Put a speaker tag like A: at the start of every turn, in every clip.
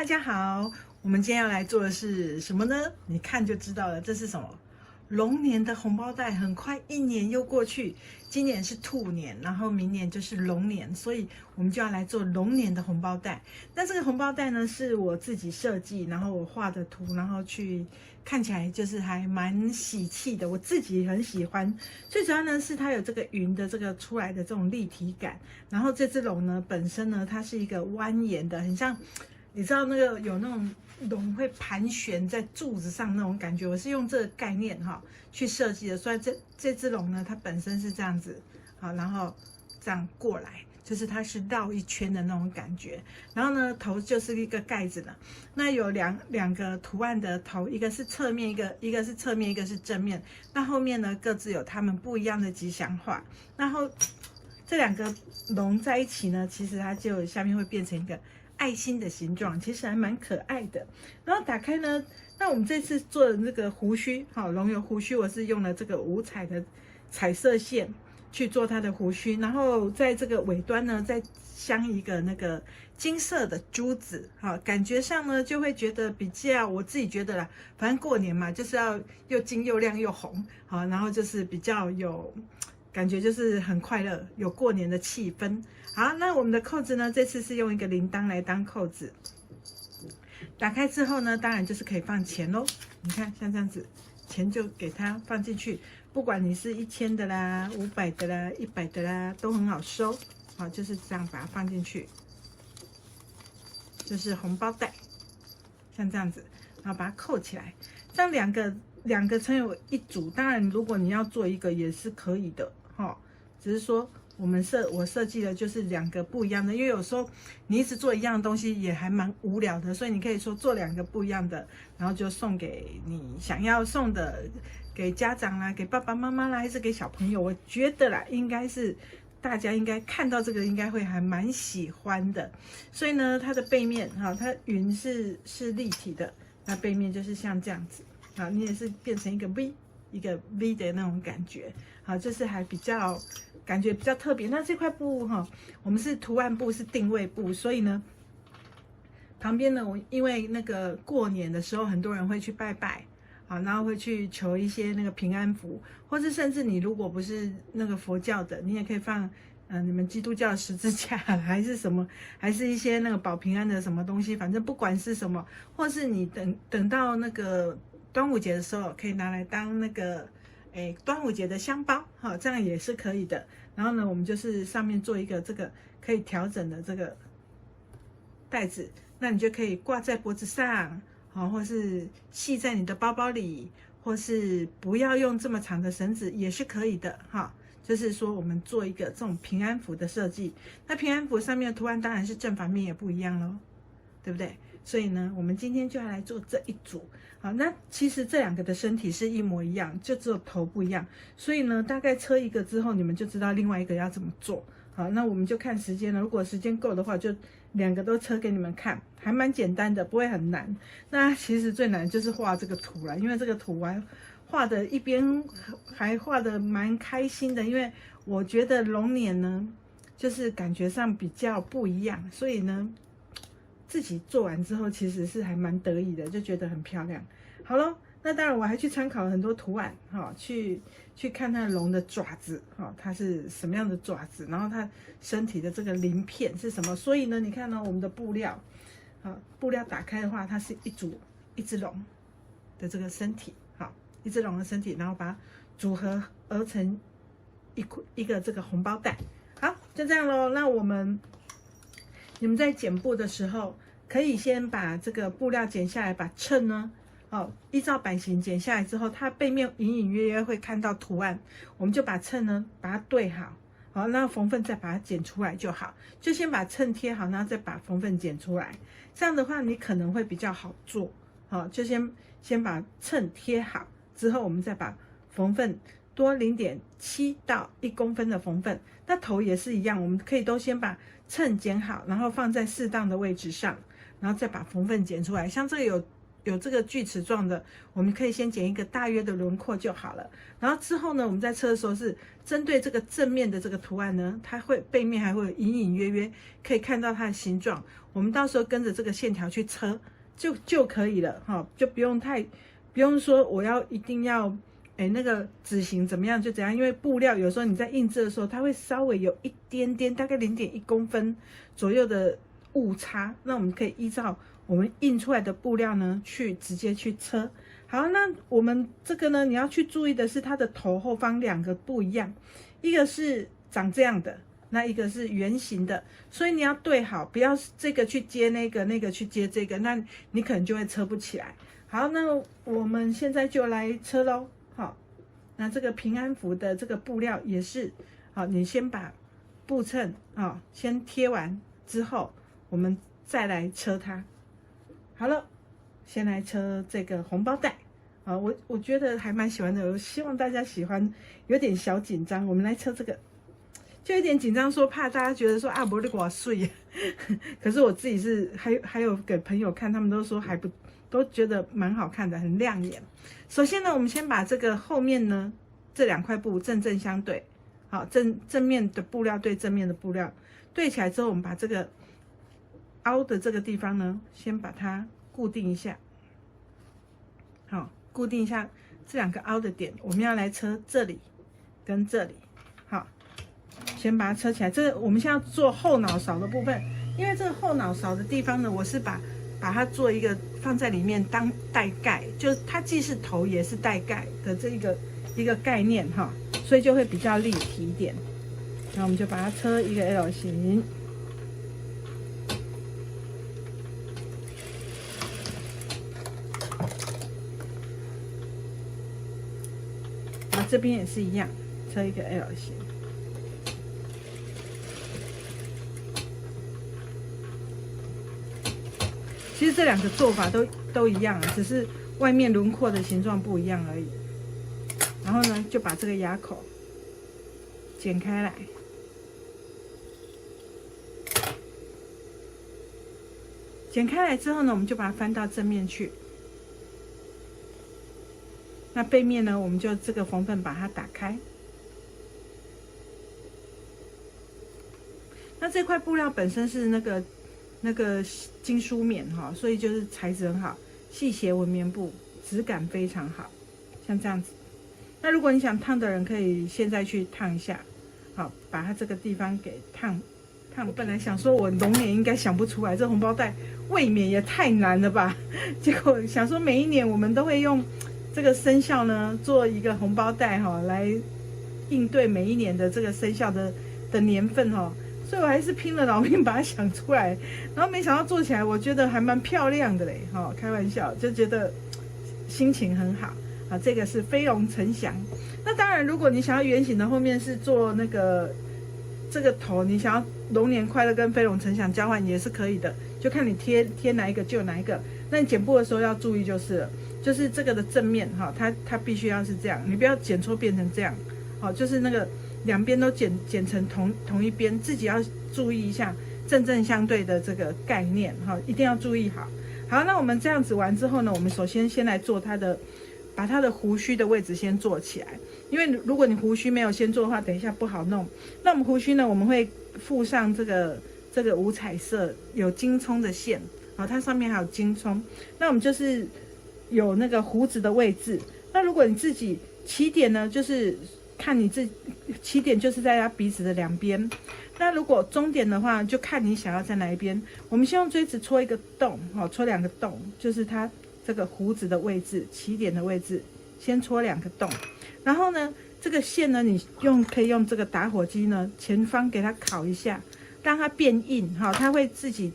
A: 大家好，我们今天要来做的是什么呢？你看就知道了，这是什么？龙年的红包袋。很快一年又过去，今年是兔年，然后明年就是龙年，所以我们就要来做龙年的红包袋。那这个红包袋呢，是我自己设计，然后我画的图，然后去看起来就是还蛮喜气的，我自己很喜欢。最主要呢是它有这个云的这个出来的这种立体感，然后这只龙呢本身呢它是一个蜿蜒的，很像。你知道那个有那种龙会盘旋在柱子上那种感觉，我是用这个概念去设计的。所以这只龙呢，它本身是这样子，好，然后这样过来，就是它是绕一圈的那种感觉。然后呢，头就是一个盖子的。那有两个图案的头，一个是侧面，一个是侧面，一个是正面。那后面呢，各自有它们不一样的吉祥话。然后这两个龙在一起呢，其实它就下面会变成一个爱心的形状，其实还蛮可爱的。然后打开呢，那我们这次做的那个胡须，龙有胡须，我是用了这个五彩的彩色线去做它的胡须，然后在这个尾端呢，再镶一个那个金色的珠子，感觉上呢就会觉得比较，我自己觉得啦，反正过年嘛，就是要又金又亮又红，然后就是比较有感觉，就是很快乐，有过年的气氛。好，那我们的扣子呢，这次是用一个铃铛来当扣子。打开之后呢，当然就是可以放钱咯。你看，像这样子，钱就给它放进去，不管你是1000的啦、500的啦、100的啦，都很好收。好，就是这样把它放进去，就是红包袋，像这样子，然后把它扣起来。这样两个成为一组，当然如果你要做一个也是可以的，只是说我设计的就是两个不一样的，因为有时候你一直做一样的东西也还蛮无聊的，所以你可以说做两个不一样的，然后就送给你想要送的，给家长啦，给爸爸妈妈啦，还是给小朋友。我觉得啦，应该是大家应该看到这个应该会还蛮喜欢的。所以呢，它的背面它云是立体的，那背面就是像这样子，你也是变成一个 V 的那种感觉，就是还比较感觉比较特别。那这块布我们是图案布，是定位布，所以呢，旁边呢，因为那个过年的时候，很多人会去拜拜，然后会去求一些那个平安符，或是甚至你如果不是那个佛教的，你也可以放你们基督教的十字架，还是什么，还是一些那个保平安的什么东西，反正不管是什么，或是你等到那个端午节的时候，可以拿来当那个端午节的香包，这样也是可以的。然后呢，我们就是上面做一个这个可以调整的这个袋子，那你就可以挂在脖子上，或是系在你的包包里，或是不要用这么长的绳子也是可以的，就是说我们做一个这种平安符的设计。那平安符上面的图案当然是正反面也不一样咯，对不对？所以呢，我们今天就要来做这一组。好，那其实这两个的身体是一模一样，就只有头不一样。所以呢，大概车一个之后，你们就知道另外一个要怎么做。好，那我们就看时间了。如果时间够的话，就两个都车给你们看，还蛮简单的，不会很难。那其实最难就是画这个图啦，因为这个图画的一边还画的蛮开心的，因为我觉得龙年呢，就是感觉上比较不一样，所以呢，自己做完之后其实是还蛮得意的，就觉得很漂亮。好咯，那当然我还去参考了很多图案，去看它龙的爪子，它是什么样的爪子，然后它身体的这个鳞片是什么。所以呢，你看呢，我们的布料，布料打开的话，它是一只龙的这个身体，一只龙的身体，然后把它组合而成一个这个红包袋。好，就这样咯。那你们在剪布的时候，可以先把这个布料剪下来，把衬呢，依照版型剪下来之后，它背面隐隐约约会看到图案，我们就把衬呢把它对好，那缝缝再把它剪出来就好。就先把衬贴好，然后再把缝缝剪出来，这样的话你可能会比较好做。就先把衬贴好之后，我们再把缝缝多0.7到1公分的缝缝。那头也是一样，我们可以都先把衬剪好，然后放在适当的位置上，然后再把缝缝剪出来。像这个有这个锯齿状的，我们可以先剪一个大约的轮廓就好了。然后之后呢，我们在车的时候是针对这个正面的这个图案呢，它会背面还会有隐隐约约可以看到它的形状，我们到时候跟着这个线条去车就可以了哈，就不用说我要一定要那个纸型怎么样就怎样，因为布料有时候你在印制的时候，它会稍微有一点点，大概0.1公分左右的误差，那我们可以依照我们印出来的布料呢，去直接去车。好，那我们这个呢，你要去注意的是它的头后方2个不一样，一个是长这样的，那一个是圆形的，所以你要对好，不要这个去接那个，那个去接这个，那你可能就会车不起来。好，那我们现在就来车咯。好，那这个平安符的这个布料也是，好，你先把布衬先贴完之后，我们再来车它。好了，先来车这个红包袋啊，我觉得还蛮喜欢的，我希望大家喜欢，有点小紧张。我们来车这个，就有点紧张，说怕大家觉得说啊，不是我碎，可是我自己是还有给朋友看，他们都说都觉得蛮好看的，很亮眼。首先呢，我们先把这个后面呢这2块布正相对，好，正面的布料对正面的布料对起来之后，我们把这个凹的这个地方呢，先把它固定一下。好，固定一下这2个凹的点，我们要来车这里跟这里。好，先把它车起来。这我们现在要做后脑勺的部分，因为这个后脑勺的地方呢，我是把它做一个放在里面当带盖，就是它既是头也是带盖的这一个概念哈，所以就会比较立体一点。那我们就把它车一个 L 型。然后这边也是一样，车一个 L 型。其实这2个做法都一样啊，只是外面轮廓的形状不一样而已。然后呢，就把这个牙口剪开来，剪开来之后呢，我们就把它翻到正面去。那背面呢，我们就这个缝缝把它打开。那这块布料本身是那个金梳棉哈，所以就是材质很好，细斜纹棉布，质感非常好，像这样子。那如果你想烫的人，可以现在去烫一下，好，把它这个地方给烫。我本来想说我龙年应该想不出来，这红包袋未免也太难了吧？结果想说每一年我们都会用这个生肖呢做一个红包袋哈，来应对每一年的这个生肖的年份哈。所以我还是拼了老命把它想出来，然后没想到做起来，我觉得还蛮漂亮的嘞，哈，开玩笑就觉得心情很好啊。这个是飞龙呈祥，那当然，如果你想要圆形的，后面是做那个这个头，你想要龙年快乐跟飞龙呈祥交换也是可以的，就看你贴哪一个就哪一个。那你剪布的时候要注意就是了，就是这个的正面哈，它必须要是这样，你不要剪错变成这样，好，就是那个。2边都剪成同一边，自己要注意一下正相对的这个概念哈，一定要注意好。好，那我们这样子完之后呢，我们首先先来做把它的胡须的位置先做起来，因为如果你胡须没有先做的话，等一下不好弄。那我们胡须呢，我们会附上这个五彩色有金葱的线，好，它上面还有金葱。那我们就是有那个胡子的位置。那如果你自己起点呢，就是看你起点就是在它鼻子的2边，那如果终点的话，就看你想要在哪一边。我们先用锥子戳一个洞，好，戳2个洞，就是它这个胡子的位置，起点的位置，先戳2个洞。然后呢，这个线呢，你可以用这个打火机呢，前方给它烤一下，让它变硬，哈，它会自己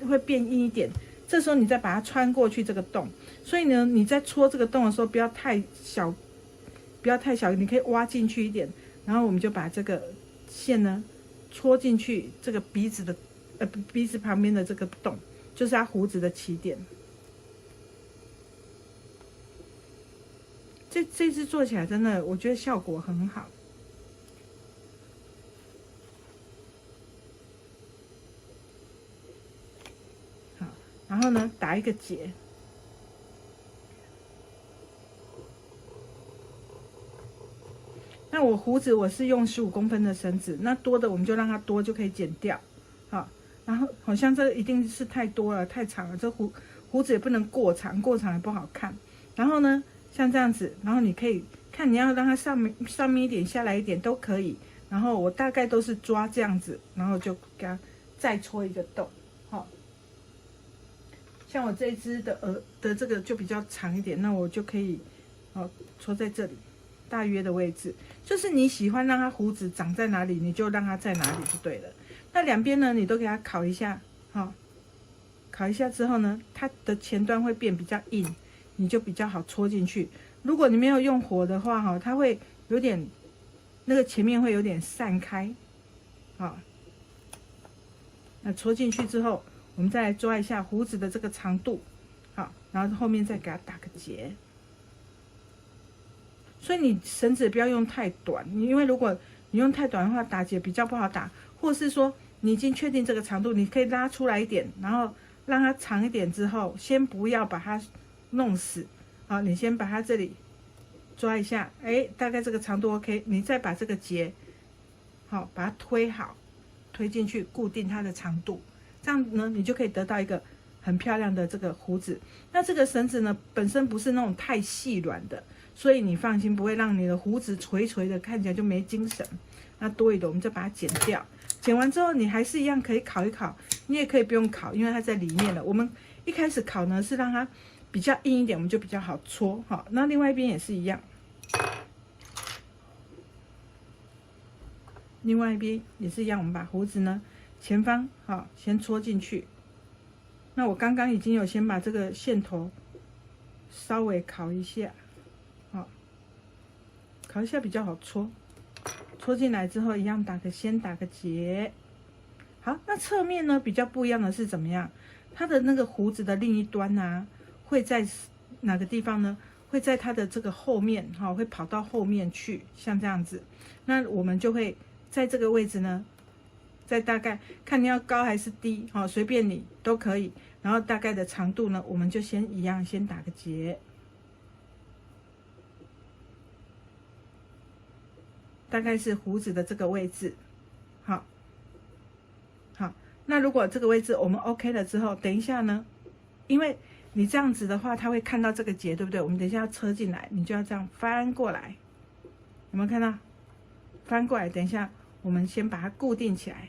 A: 会变硬一点。这时候你再把它穿过去这个洞，所以呢，你在戳这个洞的时候，不要太小。你可以挖进去一点，然后我们就把这个线呢戳进去这个鼻子旁边的这个洞，就是它胡子的起点。这次做起来真的，我觉得效果很好。好，然后呢打一个结，我胡子我是用15公分的绳子，那多的我们就让它多，就可以剪掉。好，然后好像这一定是太多了，太长了，这胡子也不能过长，过长也不好看。然后呢，像这样子，然后你可以看你要让它上面一点，下来一点都可以。然后我大概都是抓这样子，然后就给它再戳一个洞。好，像我这一只的这个就比较长一点，那我就可以戳在这里。大约的位置，就是你喜欢让它胡子长在哪里，你就让它在哪里就对了。那两边呢，你都给它烤一下，烤一下之后呢，它的前端会变比较硬，你就比较好戳进去。如果你没有用火的话，它会有点那个前面会有点散开，那戳进去之后，我们再来抓一下胡子的这个长度，好，然后后面再给它打个结。所以你绳子不要用太短，因为如果你用太短的话，打结比较不好打，或是说你已经确定这个长度，你可以拉出来一点，然后让它长一点之后，先不要把它弄死，好，你先把它这里抓一下，大概这个长度 OK， 你再把这个结，好，把它推好，推进去固定它的长度，这样呢，你就可以得到一个很漂亮的这个胡子。那这个绳子呢，本身不是那种太细软的。所以你放心，不会让你的胡子垂垂的，看起来就没精神。那多余的我们就把它剪掉。剪完之后，你还是一样可以烤一烤，你也可以不用烤，因为它在里面了。我们一开始烤呢是让它比较硬一点，我们就比较好搓。好，那另外一边也是一样，另外一边也是一样，我们把胡子呢前方先戳进去。那我刚刚已经有先把这个线头稍微烤一下。烤一下比较好戳，戳进来之后一样先打个结。好，那侧面呢比较不一样的是怎么样？它的那个胡子的另一端啊，会在哪个地方呢？会在它的这个后面，会跑到后面去，像这样子。那我们就会在这个位置呢，在大概看你要高还是低，随便你都可以。然后大概的长度呢，我们就先打个结。大概是胡子的这个位置，好，那如果这个位置我们 OK 了之后，等一下呢，因为你这样子的话，他会看到这个结，对不对？我们等一下要车进来，你就要这样翻过来，有没有看到？翻过来，等一下我们先把它固定起来，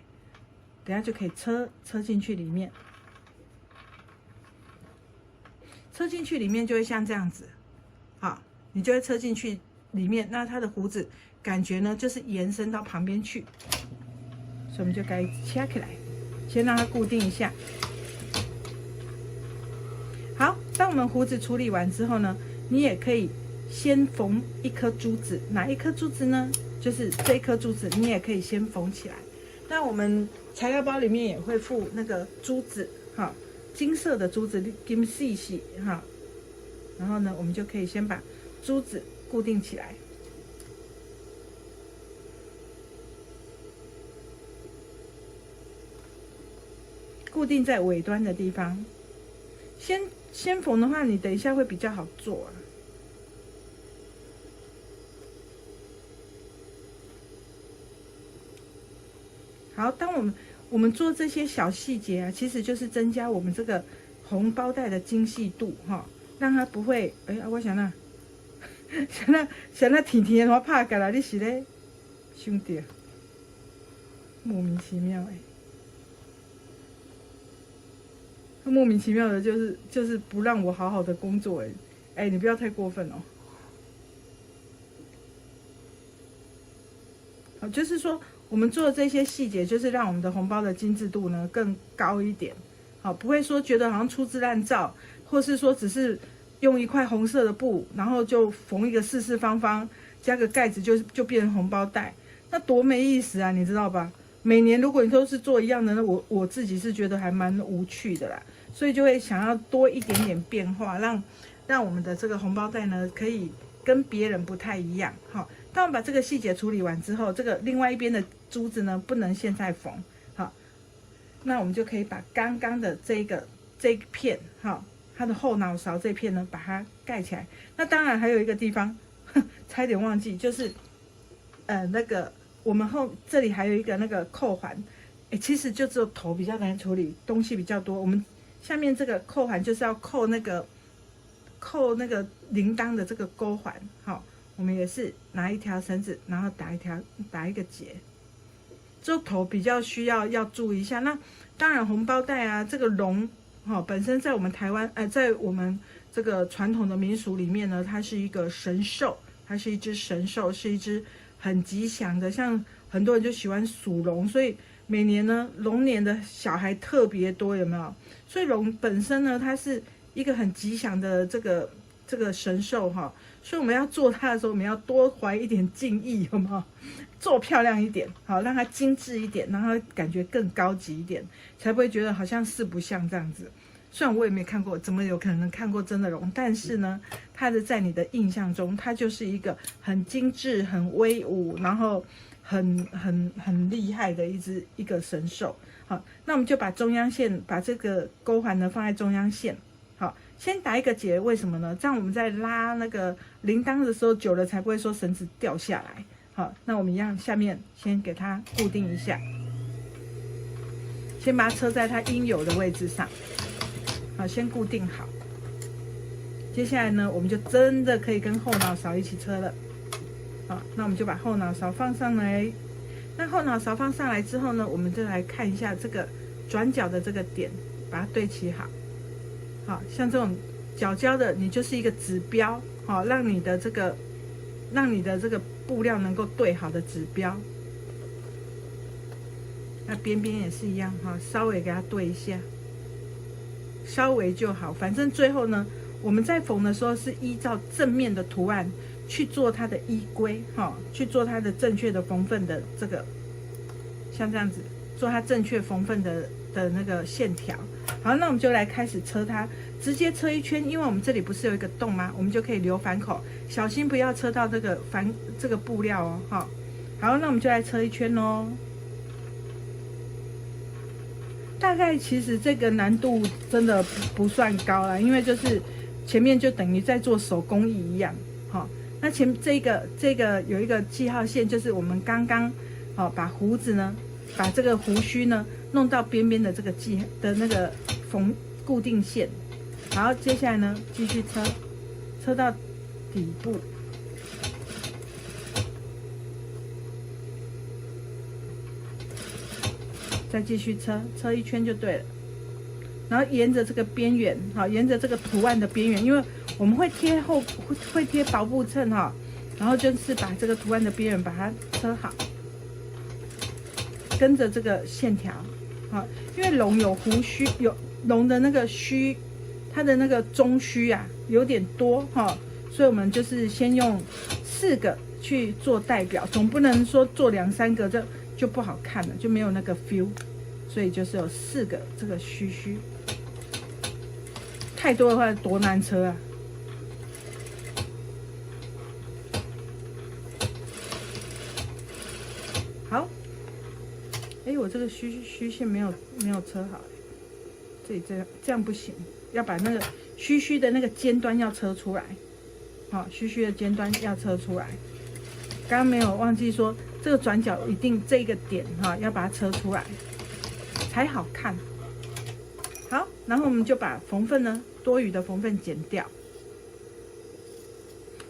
A: 等一下就可以车进去里面，车进去里面就会像这样子，好，你就会车进去里面，那它的胡子。感觉呢，就是延伸到旁边去，所以我们就该掐起来，先让它固定一下。好，当我们胡子处理完之后呢，你也可以先缝一颗珠子，哪一颗珠子呢？就是这一颗珠子，你也可以先缝起来。那我们材料包里面也会附那个珠子，金色的珠子，金细细，然后呢，我们就可以先把珠子固定起来。固定在尾端的地方，先缝的话，你等一下会比较好做。好，当我们做这些小细节啊，其实就是增加我们这个红包袋的精细度让它不会我想那想那甜甜的话怕干啦，你是咧兄弟，莫名其妙莫名其妙的，就是不让我好好的工作你不要太过分哦。好，就是说我们做的这些细节，就是让我们的红包的精致度呢更高一点。好，不会说觉得好像粗制滥造，或是说只是用一块红色的布，然后就缝一个四四方方，加个盖子就变成红包袋，那多没意思啊，你知道吧？每年如果你都是做一样的，那我自己是觉得还蛮无趣的啦。所以就会想要多一点点变化，让我们的这个红包袋呢，可以跟别人不太一样。好，当我们把这个细节处理完之后，这个另外一边的珠子呢，不能现在缝。好，那我们就可以把刚刚的这一片，它的后脑勺这片呢，把它盖起来。那当然还有一个地方，差点忘记，就是那个我们这里还有一个那个扣环，其实就只有头比较难处理，东西比较多。我们下面这个扣环就是要扣那个铃铛的这个钩环，好，我们也是拿一条绳子，然后打一个结。这头比较需要注意一下。那当然红包袋啊，这个龙本身在我们台湾在我们这个传统的民俗里面呢，它是一个神兽，它是一只神兽，是一只很吉祥的。像很多人就喜欢属龙，所以每年呢龙年的小孩特别多，有没有？所以龙本身呢，它是一个很吉祥的这个神兽哈，所以我们要做它的时候，我们要多怀一点敬意，有没有？做漂亮一点，好，让它精致一点，让它感觉更高级一点，才不会觉得好像四不像这样子。虽然我也没看过，怎么有可能看过真的龙？但是呢，它的在你的印象中，它就是一个很精致、很威武，然后很厉害的一个神兽。好，那我们就把中央线，把这个钩环呢放在中央线。好，先打一个结，为什么呢？这样我们在拉那个铃铛的时候，久了才不会说绳子掉下来。好，那我们一样，下面先给它固定一下，先把它车在它应有的位置上。好，先固定好。接下来呢，我们就真的可以跟后脑勺一起车了。好，那我们就把后脑勺放上来。那后脑勺放上来之后呢，我们就来看一下这个转角的这个点，把它对齐好。好，像这种角角的，你就是一个指标，好，让你的这个布料能够对好的指标。那边边也是一样哈，稍微给它对一下，稍微就好。反正最后呢，我们在缝的时候是依照正面的图案去做它的依规哈，去做它的正确的缝份的这个，像这样子做它正确缝份的那个线条。好，那我们就来开始车它，直接车一圈，因为我们这里不是有一个洞吗？我们就可以留反口，小心不要车到这个布料哦，哈。好，那我们就来车一圈哦。大概其实这个难度真的不算高啦，因为就是前面就等于在做手工艺一样，哈。那这个有一个记号线，就是我们刚刚把胡子呢，把这个胡须呢弄到边边的这个那个固定线。好，接下来呢继续车到底部，再继续车一圈就对了。然后沿着这个边缘，好，沿着这个图案的边缘，因为我们会贴薄布衬哈，然后就是把这个图案的边缘把它车好，跟着这个线条，好，因为龙有胡须，有龙的那个须，它的那个中须啊有点多哈，所以我们就是先用4个去做代表，总不能说做2、3个这就不好看了，就没有那个 feel， 所以就是有4个这个须，太多的话多难车啊。好，我这个虚线没有车好，这里这样不行，要把那个虚的那个尖端要车出来，好，虚的尖端要车出来。刚刚没有忘记说，这个转角一定这个点哈，要把它车出来才好看。好，然后我们就把缝份呢，多余的缝份剪掉。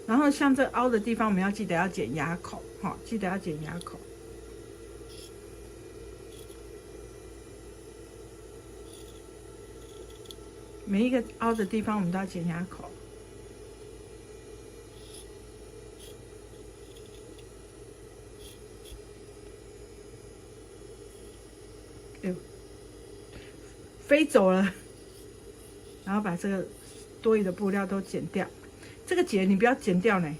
A: 然后像这凹的地方，我们要记得要剪牙口，哈，记得要剪牙口。每一个凹的地方，我们都要剪牙口。飞走了，然后把这个多余的布料都剪掉。这个结你不要剪掉呢，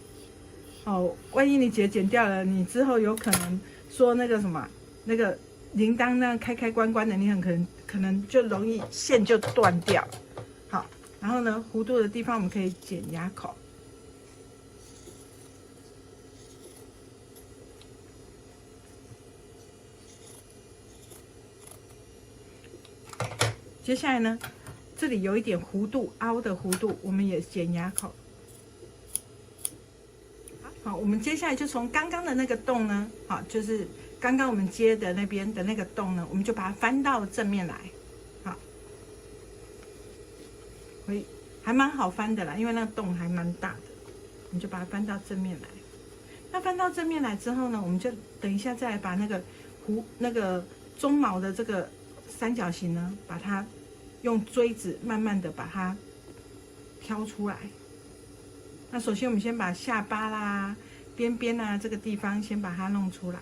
A: 万一你剪掉了，你之后有可能说那个什么，那个铃铛那样开关关的，你很可能就容易线就断掉了。好，然后呢，弧度的地方我们可以剪牙口。接下来呢，这里有一点弧度凹的弧度，我们也剪牙口。好，我们接下来就从刚刚的那个洞呢，好，就是刚刚我们接的那边的那个洞呢，我们就把它翻到正面来，好，可以，还蛮好翻的啦，因为那个洞还蛮大的，我们就把它翻到正面来。那翻到正面来之后呢，我们就等一下再来把那个鬃毛的这个三角形呢，把它用锥子慢慢的把它挑出来。那首先我们先把下巴啦、边边啊这个地方先把它弄出来。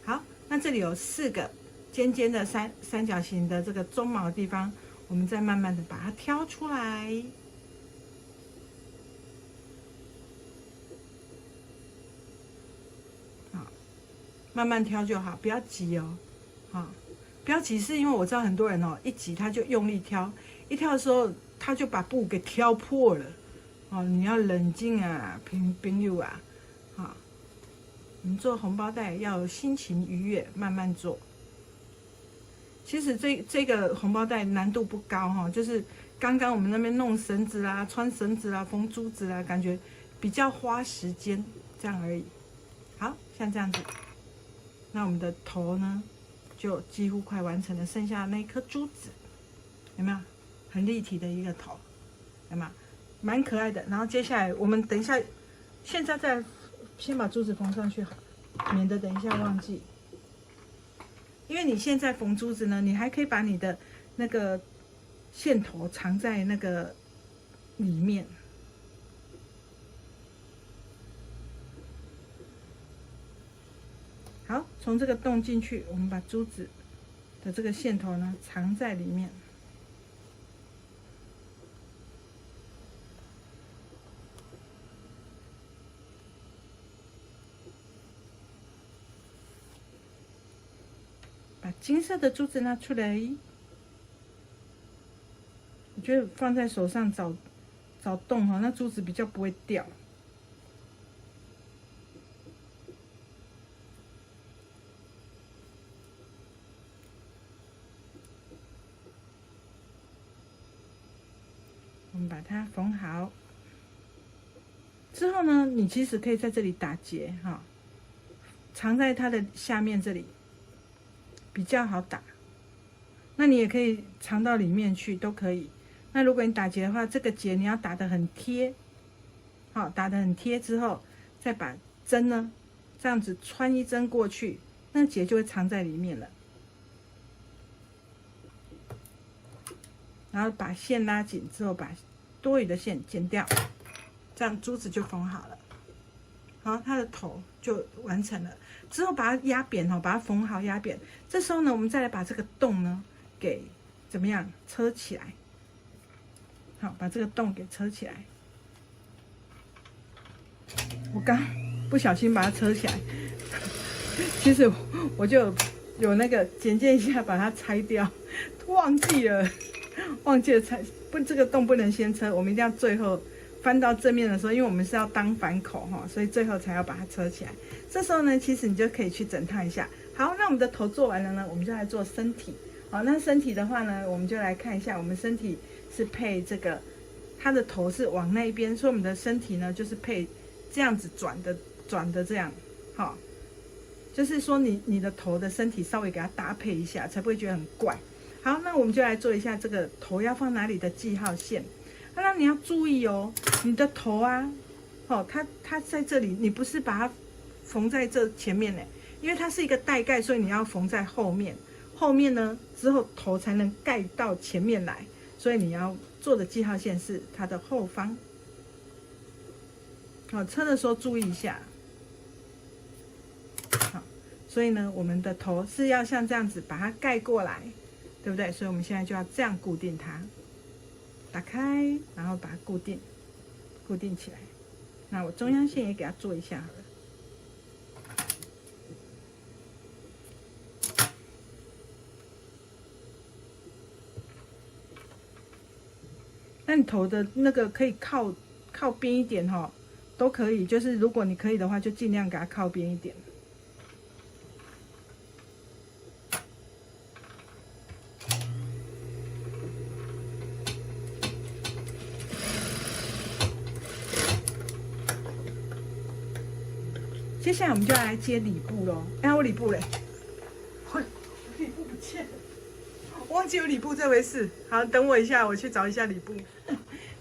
A: 好，那这里有4个尖尖的三角形的这个鬃毛的地方，我们再慢慢的把它挑出来。好，慢慢挑就好，不要急哦。好，不要急，是因为我知道很多人哦，一急他就用力挑，一挑的时候他就把布给挑破了。哦，你要冷静啊，朋友啊，好。我们做红包袋要心情愉悦，慢慢做。其实这个红包袋难度不高哈，就是刚刚我们那边弄绳子啦、穿绳子啦、缝珠子啦，感觉比较花时间，这样而已。好像这样子，那我们的头呢，就几乎快完成了，剩下那颗珠子，有没有？很立体的一个头，有没有？蛮可爱的。然后接下来我们等一下，现在再先把珠子缝上去好，免得等一下忘记。因为你现在缝珠子呢，你还可以把你的那个线头藏在那个里面。好，从这个洞进去，我们把珠子的这个线头呢藏在里面。把金色的珠子拿出来，我觉得放在手上找洞哈，那珠子比较不会掉。我们把它缝好之后呢，你其实可以在这里打结哈，藏在它的下面这里。比较好打，那你也可以藏到里面去，都可以。那如果你打结的话，这个结你要打得很贴，好，打得很贴之后，再把针呢，这样子穿一针过去，那结就会藏在里面了。然后把线拉紧之后，把多余的线剪掉，这样珠子就缝好了。好，它的头就完成了。之后把它压扁哦，把它缝好压扁。这时候呢，我们再来把这个洞呢给怎么样车起来？好，把这个洞给车起来。我刚不小心把它车起来，其实我就有那个简介一下把它拆掉，忘记了拆不，这个洞不能先车，我们一定要最后翻到正面的时候，因为我们是要当反口哈，所以最后才要把它车起来。这时候呢，其实你就可以去整烫一下。好，那我们的头做完了呢，我们就来做身体。好，那身体的话呢，我们就来看一下，我们身体是配这个，它的头是往那边，所以我们的身体呢就是配这样子转的这样，好，就是说你的头的身体稍微给它搭配一下，才不会觉得很怪。好，那我们就来做一下这个头要放哪里的记号线。那你要注意哦，你的头啊，哦，它在这里，你不是把它缝在这前面呢，因为它是一个带盖，所以你要缝在后面。后面呢之后头才能盖到前面来，所以你要做的记号线是它的后方。好，车的时候注意一下。好，所以呢，我们的头是要像这样子把它盖过来，对不对？所以我们现在就要这样固定它。打开，然后把它固定起来。那我中央线也给它做一下好了。那你头的那个可以靠边一点哈，都可以。就是如果你可以的话，就尽量给它靠边一点。接下来我们就要来接里布咯。哎，我里布嘞，我里布不见了，忘记有里布这回事。好，等我一下，我去找一下里布。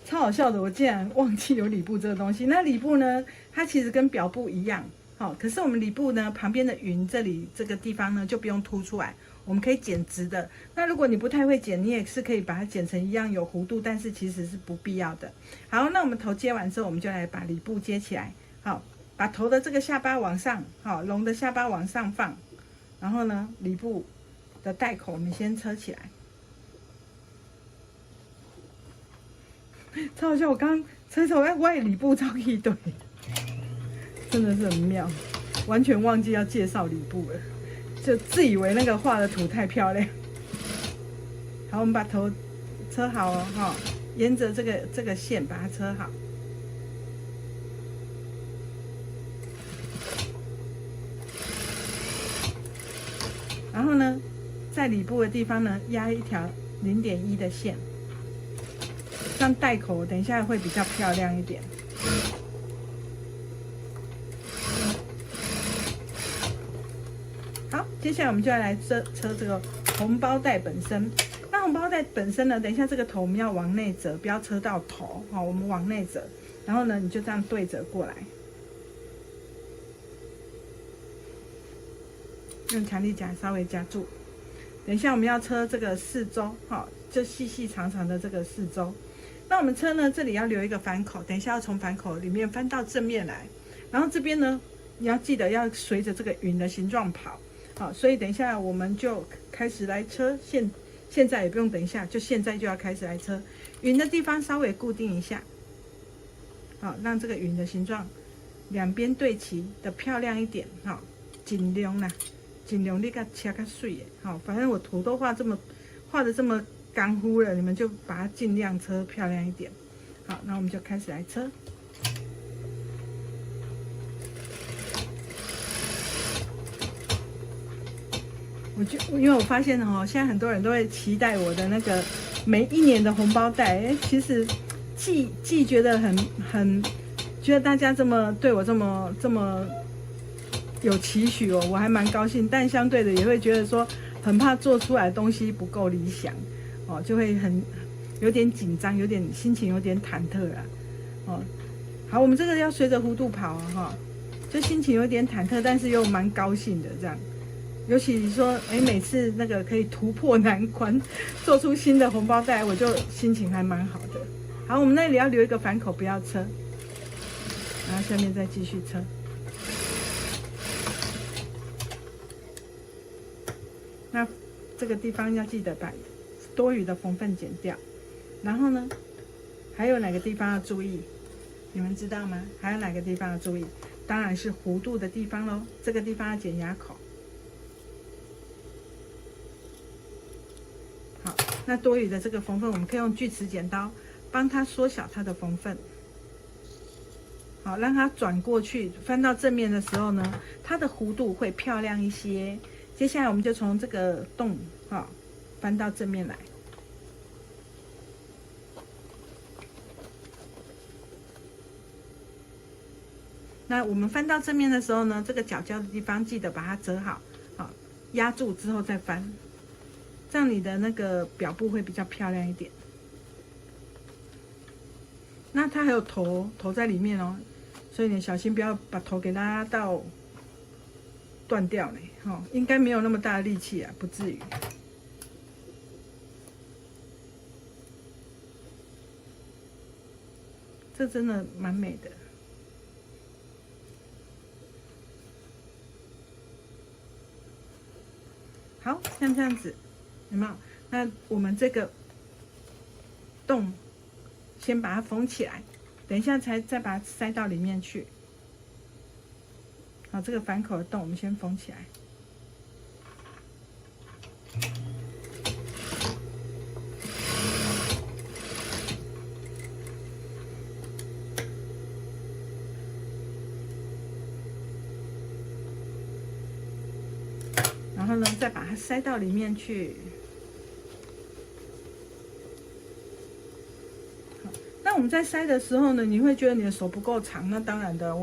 A: 超好笑的，我竟然忘记有里布这个东西。那里布呢，它其实跟表布一样，好，可是我们里布呢旁边的云这里这个地方呢就不用凸出来，我们可以剪直的。那如果你不太会剪，你也是可以把它剪成一样有弧度，但是其实是不必要的。好，那我们头接完之后，我们就来把里布接起来。好，把头的这个下巴往上，好，龙的下巴往上放，然后呢，里布的带口我们先车起来。超好笑！我刚车手在外里布超一堆，真的是很妙，完全忘记要介绍里布了，就自以为那个画的图太漂亮。好，我们把头车好哦，哈，沿着这个线把它车好。然后呢，在里部的地方呢，压一条0.1的线。这样带口等一下会比较漂亮一点。好，接下来我们就要来车这个红包袋本身。那红包袋本身呢，等一下这个头我们要往内折，不要车到头。好，我们往内折，然后呢，你就这样对折过来，用强力夹稍微夹住。等一下我们要车这个四周，好，就细细长长的这个四周。那我们车呢，这里要留一个反口，等一下要从反口里面翻到正面来，然后这边呢，你要记得要随着这个云的形状跑，好，所以等一下我们就开始来车，现在也不用等一下，就现在就要开始来车，云的地方稍微固定一下，好，让这个云的形状两边对齐的漂亮一点，好，尽量啦，尽量你给它切较水的，好，反正我图都画的这么干乎了，你们就把它尽量车漂亮一点。好，那我们就开始来车。因为我发现哦，现在很多人都会期待我的那个每一年的红包袋。其实既觉得很觉得大家对我这么有期许哦，我还蛮高兴。但相对的也会觉得说，很怕做出来的东西不够理想。哦，就会有点紧张，心情有点忐忑啦。哦，好，我们这个要随着弧度跑啊，哈，就心情有点忐忑，但是又蛮高兴的这样。尤其说，每次那个可以突破难关，做出新的红包袋，我就心情还蛮好的。好，我们那里要留一个反口，不要车，然后下面再继续车。那这个地方要记得把多余的缝缝剪掉，然后呢，还有哪个地方要注意？你们知道吗？还有哪个地方要注意？当然是弧度的地方咯，这个地方要剪牙口。好，那多余的这个缝缝，我们可以用锯齿剪刀帮它缩小它的缝缝。好，让它转过去，翻到正面的时候呢，它的弧度会漂亮一些。接下来我们就从这个洞，翻到正面来。那我们翻到正面的时候呢，这个角角的地方记得把它折好，好，压住之后再翻，这样你的那个表布会比较漂亮一点。那它还有头在里面哦，所以你小心不要把头给拉到断掉呢，应该没有那么大的力气啊，不至于。这真的蛮美的。好，像这样子，有没有？那我们这个洞先把它缝起来，等一下再把它塞到里面去。好，这个反口的洞我们先缝起来。然后呢，再把它塞到里面去。好，那我们在塞的时候呢，你会觉得你的手不够长，那当然的，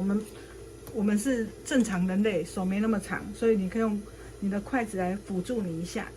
A: 我我们是正常人类，手没那么长，所以你可以用你的筷子来辅助你一下，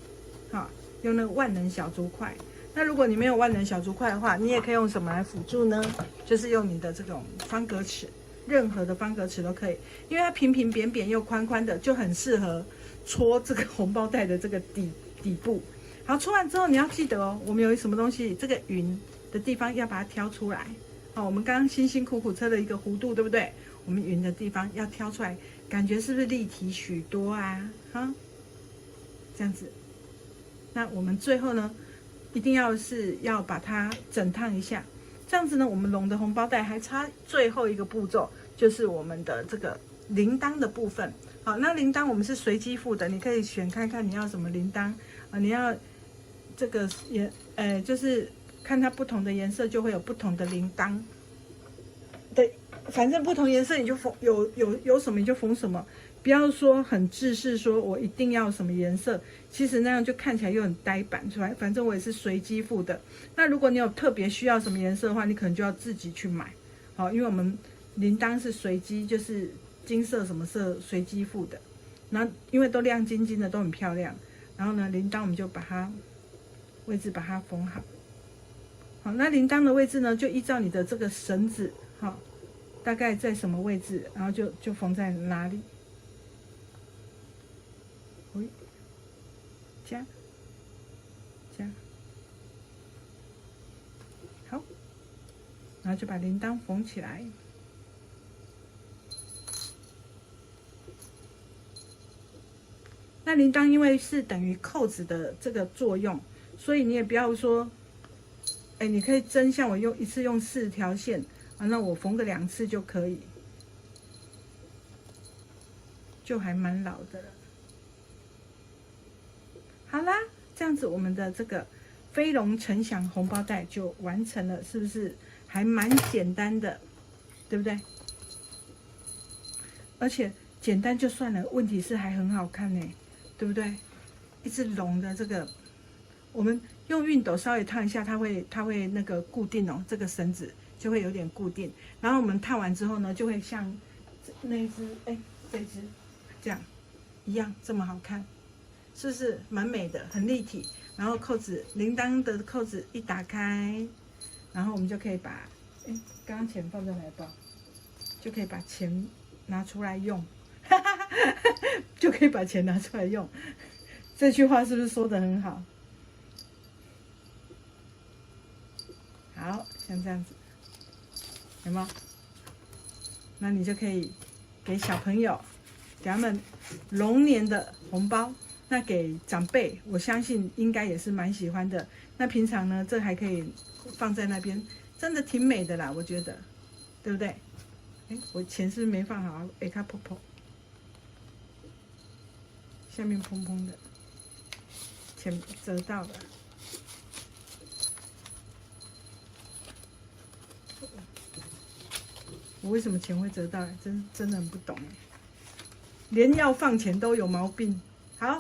A: 好，用那个万能小竹筷。那如果你没有万能小竹筷的话，你也可以用什么来辅助呢？就是用你的这种方格尺，任何的方格尺都可以，因为它平平扁扁又宽宽的，就很适合戳这个红包袋的这个底部。好，戳完之后你要记得哦，我们有什么东西，这个云的地方要把它挑出来。好，我们刚刚辛辛苦苦车了一个弧度，对不对？我们云的地方要挑出来，感觉是不是立体许多啊？哈，这样子。那我们最后呢，一定要把它整烫一下。这样子呢，我们龙的红包袋还差最后一个步骤，就是我们的这个铃铛的部分。好，那铃铛我们是随机附的，你可以选看看你要什么铃铛啊，你要这个就是看它不同的颜色就会有不同的铃铛。对，反正不同颜色你就缝有什么你就缝什么，不要说很制式，说我一定要什么颜色，其实那样就看起来又很呆板出来。反正我也是随机附的。那如果你有特别需要什么颜色的话，你可能就要自己去买。好，因为我们铃铛是随机，就是金色什么色随机附的。然后因为都亮晶晶的，都很漂亮。然后呢，铃铛我们就把它位置把它缝好。好，那铃铛的位置呢，就依照你的这个绳子，好，大概在什么位置，然后就缝在哪里。加，好，然后就把铃铛缝起来。那铃铛因为是等于扣子的这个作用，所以你也不要说，你可以针像我一次用4条线啊，那我缝个2次就可以，就还蛮老的了。好啦，这样子我们的这个飞龙呈祥红包袋就完成了，是不是还蛮简单的，对不对？而且简单就算了，问题是还很好看呢，对不对？一只龙的这个，我们用熨斗稍微烫一下，它会那个固定哦，这个绳子就会有点固定。然后我们烫完之后呢，就会像那一只这一只这样一样这么好看。是不是蛮美的，很立体？然后扣子，铃铛的扣子一打开，然后我们就可以把，刚刚钱放在哪包？就可以把钱拿出来用，就可以把钱拿出来用。这句话是不是说得很好？好，像这样子，有没有？那你就可以给小朋友，给他们龙年的红包。那给长辈，我相信应该也是蛮喜欢的。那平常呢，这还可以放在那边，真的挺美的啦，我觉得，对不对？我钱是不是没放好？它砰砰，下面砰砰的，钱折到了。我为什么钱会折到？真的很不懂连要放钱都有毛病。好。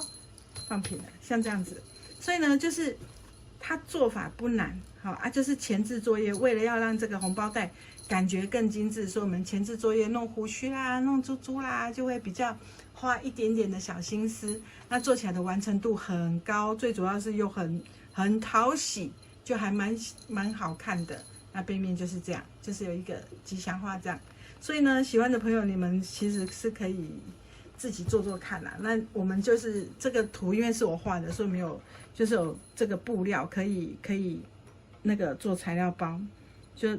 A: 放平了，像这样子，所以呢，就是它做法不难，好啊，就是前置作业，为了要让这个红包袋感觉更精致，所以我们前置作业弄胡须啦、弄珠珠啦，就会比较花一点点的小心思。那做起来的完成度很高，最主要是又很讨喜，就还蛮好看的。那背面就是这样，就是有一个吉祥话这样。所以呢，喜欢的朋友，你们其实是可以自己做做看啦。那我们就是这个图，因为是我画的，所以没有，就是有这个布料可以那个做材料包，就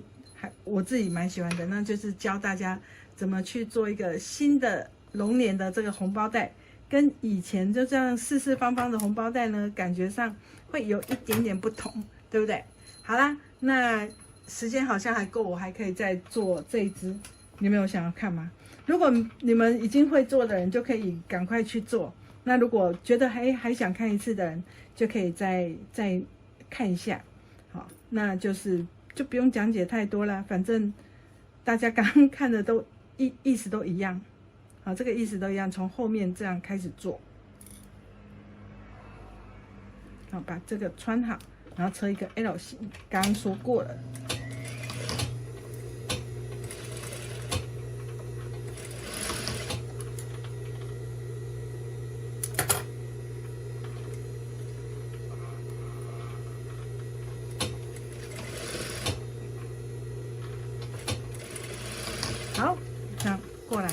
A: 我自己蛮喜欢的。那就是教大家怎么去做一个新的龙年的这个红包袋，跟以前就这样四四方方的红包袋呢，感觉上会有一点点不同，对不对？好啦，那时间好像还够，我还可以再做这一支，你们有想要看吗？如果你们已经会做的人，就可以赶快去做。那如果觉得还想看一次的人，就可以再看一下。好，那就不用讲解太多啦，反正大家刚刚看的都意思都一样。好，这个意思都一样，从后面这样开始做。好，把这个穿好，然后车一个 L 型，刚刚说过了。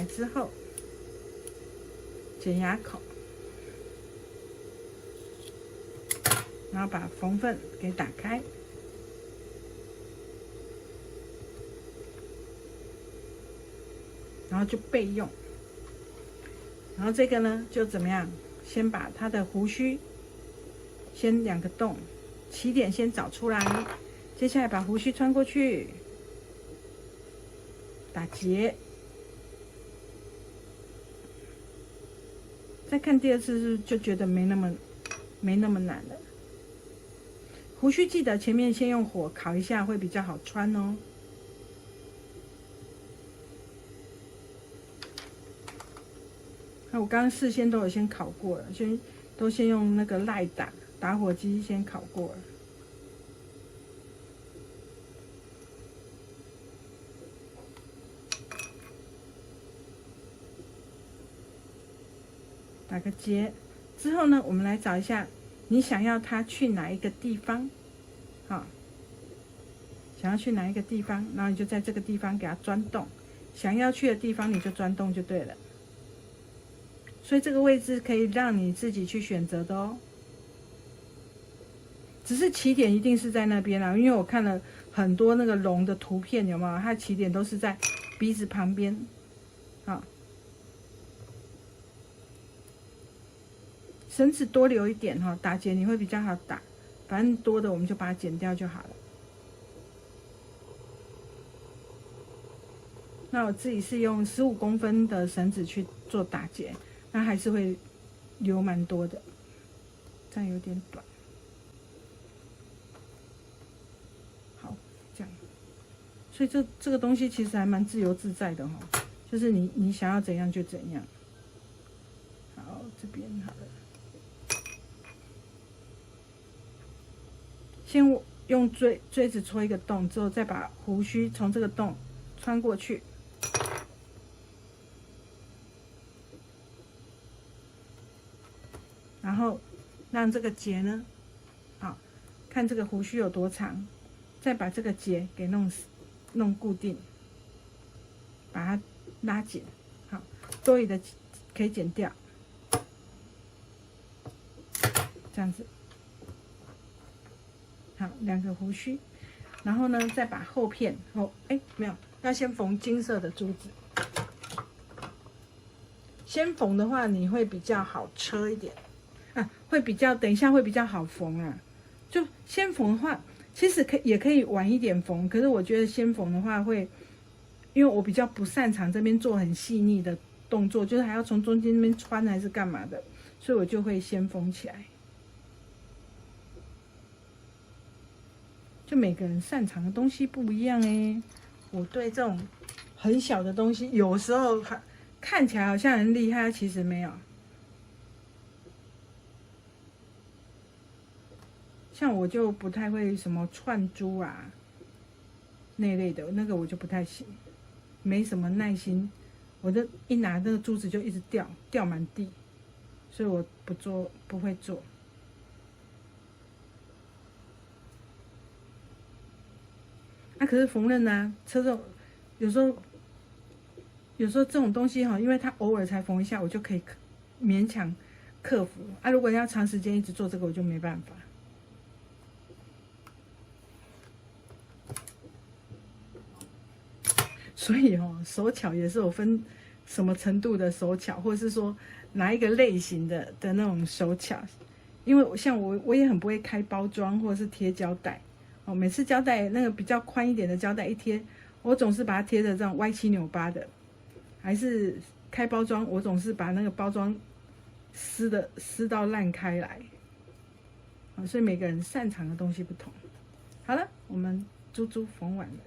A: 之后，剪牙口，然后把缝缝给打开，然后就备用。然后这个呢，就怎么样？先把它的胡须先2个洞，起点先找出来，接下来把胡须穿过去，打结。再看第2次是就觉得没那么难了。胡须记得前面先用火烤一下，会比较好穿哦。那我刚刚事先都有先烤过了，先用那个赖打火机先烤过了。打个结之后呢，我们来找一下你想要它去哪一个地方，好，想要去哪一个地方，然后你就在这个地方给它钻洞，想要去的地方你就钻洞就对了。所以这个位置可以让你自己去选择的哦。只是起点一定是在那边啦，因为我看了很多那个龙的图片，有没有？它起点都是在鼻子旁边，好。绳子多留一点哈，打结你会比较好打，反正多的我们就把它剪掉就好了。那我自己是用15公分的绳子去做打结，那还是会留蛮多的，这样有点短。好，这样，所以这个东西其实还蛮自由自在的哈，就是你想要怎样就怎样。好，这边好了。先用锥子戳一个洞，之后再把胡须从这个洞穿过去，然后让这个结呢，好，看这个胡须有多长，再把这个结给弄固定，把它拉紧，好，多余的可以剪掉，这样子。好，2个胡须，然后呢，再把后片没有，要先缝金色的珠子。先缝的话，你会比较好车一点，会比较等一下会比较好缝啊。就先缝的话，其实也可以晚一点缝，可是我觉得先缝的话会，因为我比较不擅长这边做很细腻的动作，就是还要从中间那边穿还是干嘛的，所以我就会先缝起来。就每个人擅长的东西不一样哎，我对这种很小的东西，有时候看起来好像很厉害，其实没有。像我就不太会什么串珠啊那类的，那个我就不太行，没什么耐心。我就一拿那个珠子就一直掉满地，所以我不会做。可是缝纫啊，车这种有时候这种东西哈，因为它偶尔才缝一下，我就可以勉强克服啊。如果要长时间一直做这个，我就没办法。所以手巧也是有分什么程度的手巧，或者是说哪一个类型的那种手巧。因为像我也很不会开包装或者是贴胶带。每次胶带那个比较宽一点的胶带一贴，我总是把它贴的这样歪七扭八的，还是开包装，我总是把那个包装撕到烂开来。所以每个人擅长的东西不同。好了，我们珠缝完了，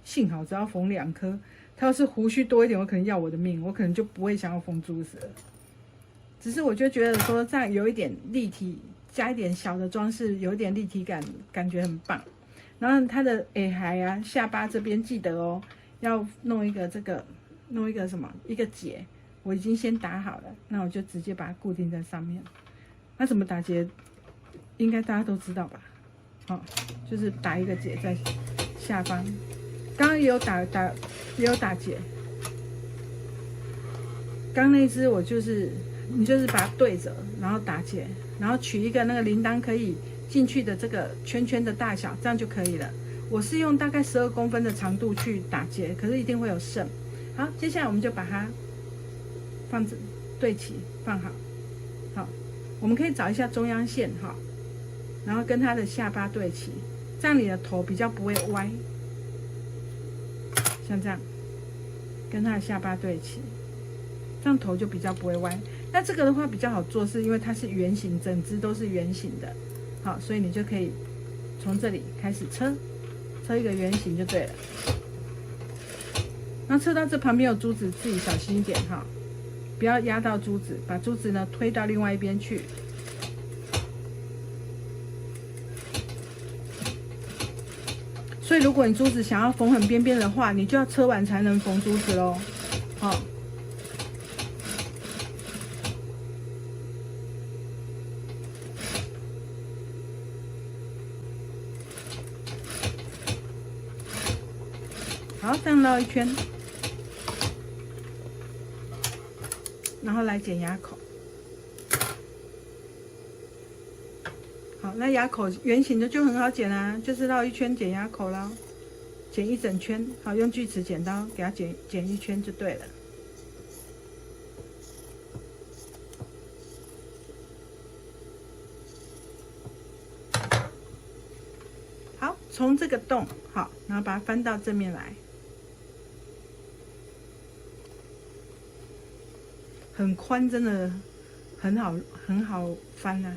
A: 幸好只要缝2颗，它要是胡须多一点，我可能要我的命，我可能就不会想要缝珠子了。只是我就觉得说这样有一点立体。加一点小的装饰，有一点立体感，感觉很棒。然后它的海啊、下巴这边记得哦，要弄一个弄一个什么一个结，我已经先打好了，那我就直接把它固定在上面。那怎么打结，应该大家都知道吧？就是打一个结在下方。刚刚也有打结，刚那只我就是你就是把它对着，然后打结，然后取一个那个铃铛可以进去的这个圈圈的大小，这样就可以了。我是用大概12公分的长度去打结，可是一定会有剩。好，接下来我们就把它放着对齐，放好。好，我们可以找一下中央线哈，然后跟它的下巴对齐，这样你的头比较不会歪。像这样，跟它的下巴对齐，这样头就比较不会歪。那这个的话比较好做，是因为它是圆形，整只都是圆形的。好，所以你就可以从这里开始车一个圆形就对了。那车到这旁边有珠子，自己小心一点哈，不要压到珠子，把珠子呢推到另外一边去。所以如果你珠子想要缝很边边的话，你就要车完才能缝珠子咯。好。好，这样绕一圈，然后来剪牙口。好，那牙口圆形的就很好剪啊，就是绕一圈剪牙口啦，剪一整圈。好，用锯齿剪刀给它剪一圈就对了。好，从这个洞，好，然后把它翻到正面来。很宽，真的很好翻啊。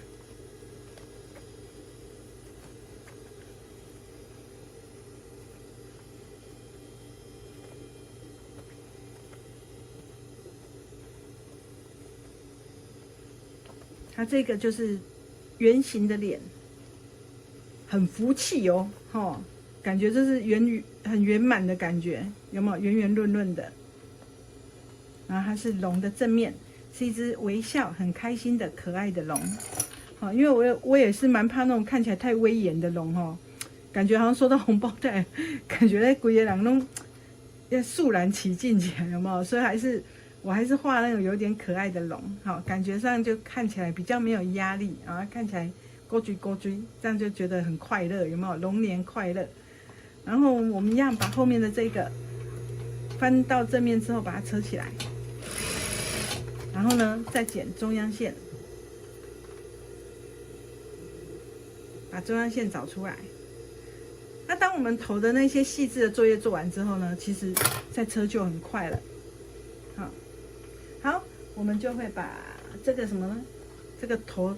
A: 它这个就是圆形的脸，很福气哦，吼，感觉这是很圆满的感觉，有没有？圆圆润润的。然后它是龙的正面，是一只微笑、很开心的可爱的龙。好，因为我也是蛮怕那种看起来太威严的龙哦，感觉好像收到红包袋，感觉那鬼爷两弄要肃然起敬起来，有没有？所以我还是画那种有点可爱的龙，好，感觉上就看起来比较没有压力，然后看起来勾追，这样就觉得很快乐，有没有？龙年快乐。然后我们一样把后面的这个翻到正面之后，把它扯起来。然后呢，再剪中央线，把中央线找出来。那当我们头的那些细致的作业做完之后呢，其实再车就很快了。好，我们就会把这个什么呢？这个头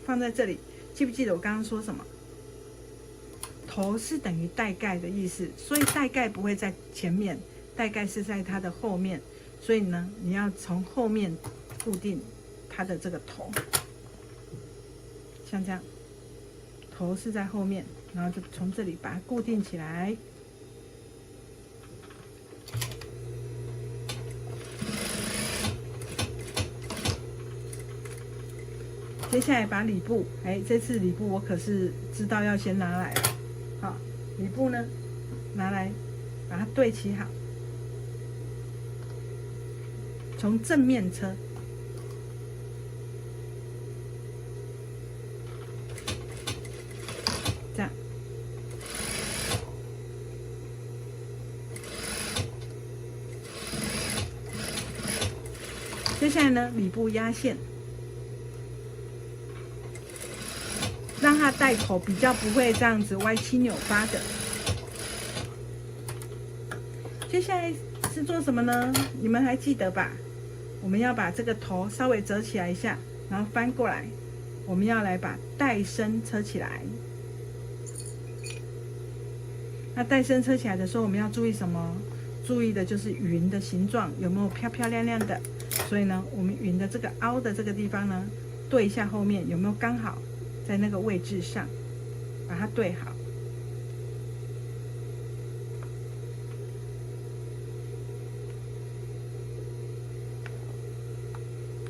A: 放在这里。记不记得我刚刚说什么？头是等于带盖的意思，所以带盖不会在前面，带盖是在它的后面。所以呢，你要从后面固定它的这个头，像这样，头是在后面，然后就从这里把它固定起来。接下来把里布，这次里布我可是知道要先拿来了，好，里布呢拿来把它对齐好。从正面车，这样，接下来呢，里布压线，让它带口比较不会这样子歪七扭八的。接下来是做什么呢？你们还记得吧？我们要把这个头稍微折起来一下，然后翻过来，我们要来把带身车起来。那带身车起来的时候，我们要注意什么？注意的就是云的形状有没有漂漂亮亮的。所以呢，我们云的这个凹的这个地方呢，对一下后面有没有刚好在那个位置上，把它对好。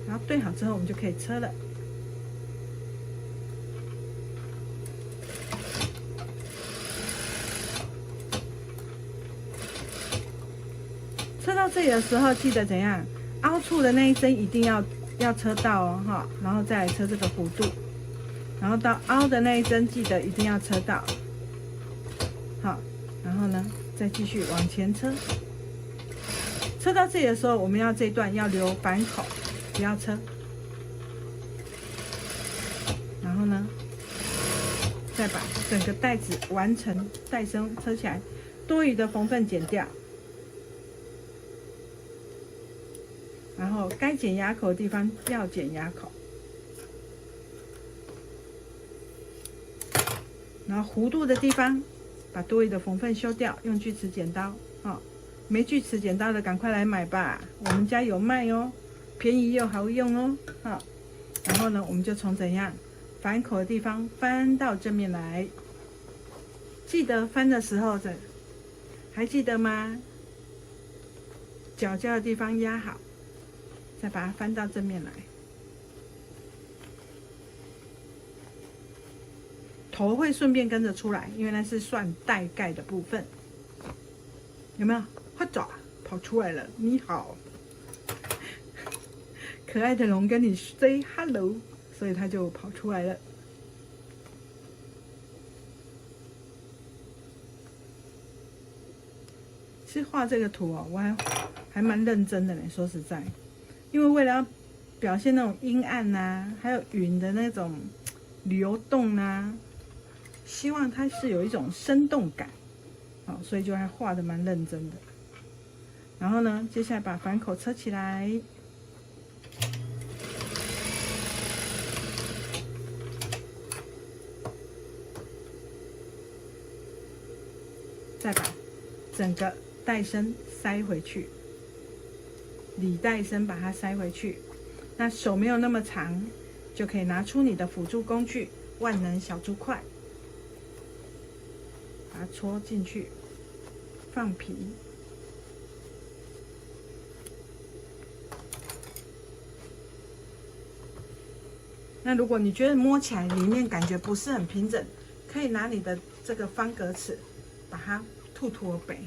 A: 然后对好之后，我们就可以车了。车到这里的时候，记得怎样？凹处的那一针一定要车到哦，哈，然后再来车这个弧度，然后到凹的那一针记得一定要车到，好，然后呢再继续往前车，车到这里的时候，我们要这一段要留反口，不要车，然后呢再把整个带子完成带身车起来，多余的缝缝剪掉。然后该剪牙口的地方要剪牙口，然后弧度的地方把多余的缝缝修掉，用锯齿剪刀。没锯齿剪刀的赶快来买吧，我们家有卖哦，便宜又好用哦。然后呢，我们就从怎样反口的地方翻到正面来，记得翻的时候还记得吗？角角的地方压好。再把它翻到正面来，头会顺便跟着出来，因为那是算带盖的部分。有没有？快爪跑出来了！你好，可爱的龙跟你 say hello， 所以它就跑出来了。其实画这个图哦，我还蛮认真的呢，说实在。因为为了要表现那种阴暗啊，还有云的那种流动啊，希望它是有一种生动感，所以就还画的蛮认真的。然后呢，接下来把反口车起来，再把整个带身塞回去。里带身把它塞回去，那手没有那么长，就可以拿出你的辅助工具万能小猪块，把它戳进去，放皮。那如果你觉得摸起来里面感觉不是很平整，可以拿你的这个方格尺把它吐北，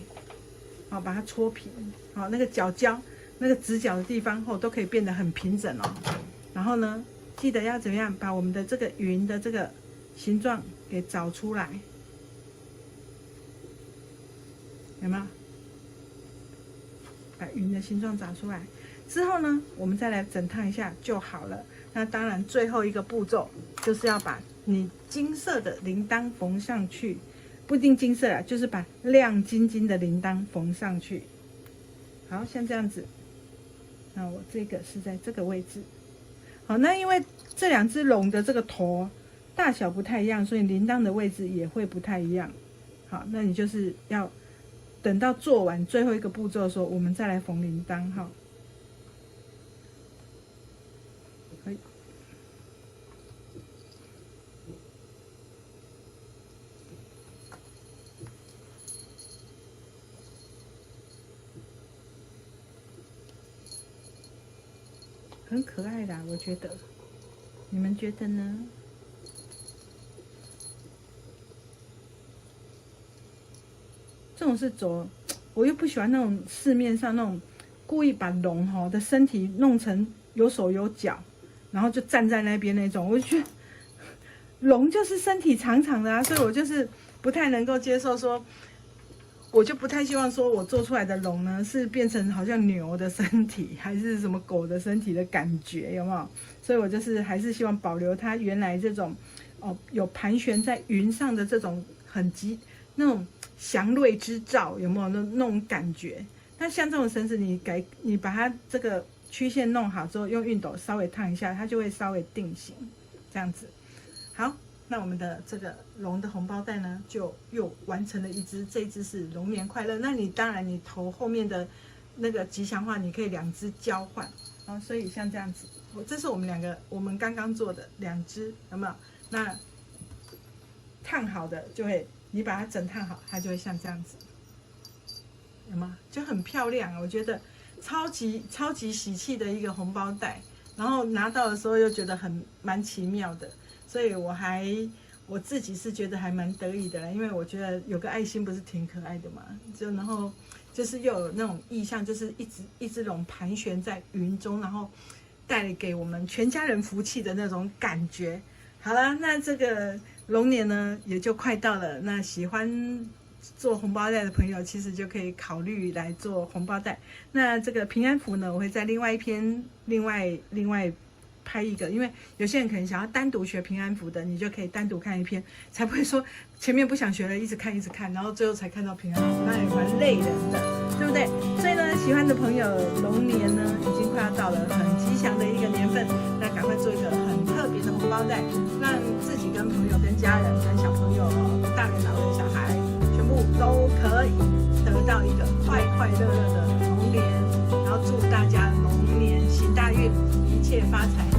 A: 好，把它戳平，好，那个角角。那个直角的地方都可以变得很平整哦。然后呢，记得要怎么样把我们的这个云的这个形状给找出来，有没有？把云的形状找出来之后呢，我们再来整烫一下就好了。那当然，最后一个步骤就是要把你金色的铃铛缝上去，不一定金色啊，就是把亮晶晶的铃铛缝上去。好，像这样子。那我这个是在这个位置，好，那因为这两只龙的这个头大小不太一样，所以铃铛的位置也会不太一样。好，那你就是要等到做完最后一个步骤的时候，我们再来缝铃铛哈。可以。很可爱的，我觉得，你们觉得呢？这种是走，我又不喜欢那种市面上那种故意把龙的身体弄成有手有脚，然后就站在那边那种，我就觉得龙就是身体长长的啊，所以我就是不太能够接受说。我就不太希望说我做出来的龙呢是变成好像牛的身体，还是什么狗的身体的感觉，有没有？所以我就是还是希望保留它原来这种有盘旋在云上的这种那种祥瑞之兆，有没有那种感觉？那像这种绳子，你把它这个曲线弄好之后，用熨斗稍微烫一下，它就会稍微定型，这样子。好。那我们的这个龙的红包袋呢，就又完成了一只，这一只是龙年快乐。那你当然你头后面的那个吉祥话，你可以两只交换，所以像这样子，这是我们刚刚做的两只，有没有？那烫好的就会，你把它整烫好，它就会像这样子，有吗？就很漂亮，我觉得超级喜气的一个红包袋，然后拿到的时候又觉得蛮奇妙的。所以我自己是觉得还蛮得意的啦，因为我觉得有个爱心不是挺可爱的嘛，然后就是又有那种意象，就是一只龙盘旋在云中，然后带给我们全家人福气的那种感觉。好了，那这个龙年呢也就快到了，那喜欢做红包袋的朋友，其实就可以考虑来做红包袋。那这个平安符呢，我会在另外另外拍一个，因为有些人可能想要单独学平安符的，你就可以单独看一篇，才不会说前面不想学了，一直看，然后最后才看到平安符，那也蛮累人的，对不对？所以呢，喜欢的朋友，龙年呢已经快要到了，很吉祥的一个年份，那赶快做一个很特别的红包袋，让自己跟朋友、跟家人、跟小朋友、大人、老人、小孩，全部都可以得到一个快快乐乐的龙年，然后祝大家龙年行大运，一切发财。